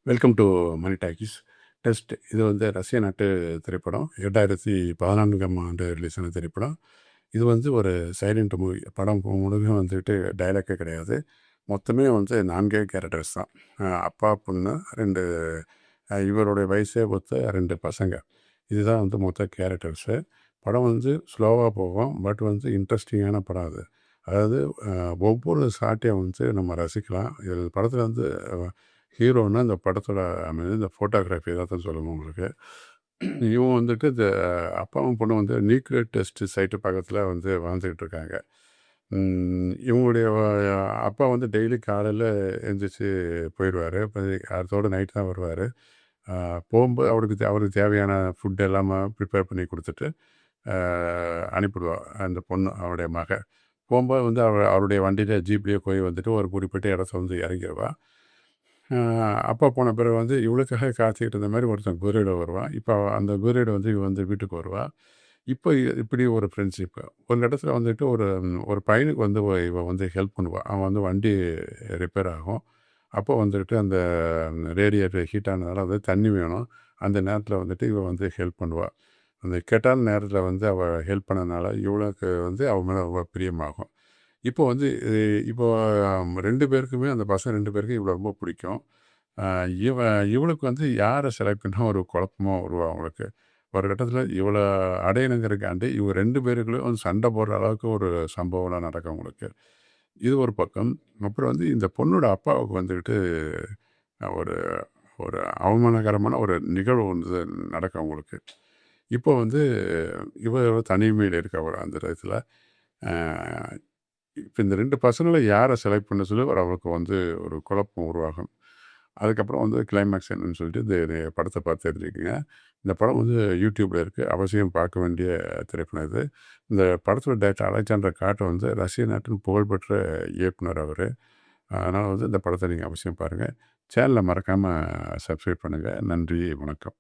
Welcome to money talkies test. இது வந்து ரஷ்ய நாட்டு திரைப்படம். 2014ஆம் ஆண்டு ரிலீஸ் ஆன திரைப்படம். இது வந்து ஒரு சைலண்ட் மூவி. படம் முழுக்க வந்துட்டு டைலாக்கே கிடையாது. மொத்தமே வந்து 4 கேரக்டர்ஸ் தான். அப்பா, பொண்ணு, 2 இவருடைய வயசே ஒத்த 2 பசங்க. இதுதான் வந்து மொத்த கேரக்டர்ஸு. படம் வந்து ஸ்லோவாக போகும். பட் வந்து இன்ட்ரெஸ்டிங்கான படம் அது. அதாவது ஒவ்வொரு ஷாட்டையும் வந்து நம்ம ரசிக்கலாம். இது படத்தில் வந்து ஹீரோன்னா இந்த படத்தோட இந்த ஃபோட்டோகிராஃபி தான் சொல்லணும் உங்களுக்கு. இவங்க வந்துட்டு இந்த அப்பாவும் பொண்ணும் வந்து நியூக்ளியர் டெஸ்ட் சைட்டு பக்கத்தில் வந்து வாழ்ந்துக்கிட்டு இருக்காங்க. இவங்களுடைய அப்பா வந்து டெய்லி காலையில் எழுந்திரிச்சு போயிடுவார். அதோட நைட்டு தான் வருவார். போகும்போது அவருக்கு தேவையான ஃபுட் எல்லாமே ப்ரிப்பேர் பண்ணி கொடுத்துட்டு அனுப்பிடுவா அந்த பொண்ணு, அவருடைய மக. போகும்போது வந்து அவருடைய வண்டியில் ஜீப்லேயே போய் வந்துட்டு ஒரு குறிப்பிட்ட இடத்த வந்து இறங்கிடுவா. அப்பா போன பிறகு வந்து இவளுக்காக காத்துக்கிட்டு இருந்த மாதிரி ஒருத்தன் குதிரையில் வருவான். இப்போ அந்த குதிரையில் வந்து இவ வந்து வீட்டுக்கு வருவாள். இப்போ இப்படி ஒரு ஃப்ரெண்ட்ஷிப்பு. ஒரு இடத்துல வந்துட்டு ஒரு பையனுக்கு வந்து இவ வந்து ஹெல்ப் பண்ணுவாள். அவன் வந்து வண்டி ரிப்பேர் ஆகும். அப்போ வந்துட்டு அந்த ரேடியேட்டர் ஹீட் ஆனதால் வந்து தண்ணி வேணும். அந்த நேரத்தில் வந்துட்டு இவ வந்து ஹெல்ப் பண்ணுவாள். அந்த கெட்டான நேரத்தில் வந்து அவள் ஹெல்ப் பண்ணனால இவளுக்கு வந்து அவள் மேலே ரொம்ப பிரியமாகும். இப்போ வந்து இப்போ 2 பேருக்குமே அந்த பசங்க 2 பேருக்கும் இவள ரொம்ப பிடிக்கும். அ இவ இவளுக்கு வந்து யாரை செலக்ட் பண்ணா ஒரு குழப்பமா வரும் அவங்களுக்கு. ஒரு கட்டத்தில் இவளை அடையணுங்கிறதுக்காண்டி இவங்க 2 பேருக்குள்ளேயும் வந்து சண்டை போடுற அளவுக்கு ஒரு சம்பவம்லாம் நடக்கும் அவங்களுக்கு. இது ஒரு பக்கம். அப்புறம் வந்து இந்த பொண்ணோட அப்பாவுக்கு வந்துக்கிட்டு ஒரு ஒரு அவமானகரமான ஒரு நிகழ்வு வந்து நடக்கும் அவங்களுக்கு. இப்போ வந்து இவ தனிமையில் இருக்கா அந்த இடத்துல. அ இப்போ இந்த 2 பசங்கள யாரை செலக்ட் பண்ண சொல்லி அவருக்கு வந்து ஒரு குழப்பம் உருவாகும். அதுக்கப்புறம் வந்து கிளைமேக்ஸ் என்னன்னு சொல்லிட்டு இந்த படத்தை பார்த்து தெரிஞ்சுக்கங்க. இந்த படம் வந்து யூடியூப்பில் இருக்குது. அவசியம் பார்க்க வேண்டிய திரைப்படம் இது. இந்த படத்தோட டைரக்டர் அலெக்சாண்டர் காட்ட வந்து ரஷ்ய நாட்டின் புகழ்பெற்ற இயக்குனர் அவர். அதனால் வந்து இந்த படத்தை நீங்கள் அவசியம் பாருங்கள். சேனலை மறக்காமல் சப்ஸ்கிரைப் பண்ணுங்கள். நன்றி, வணக்கம்.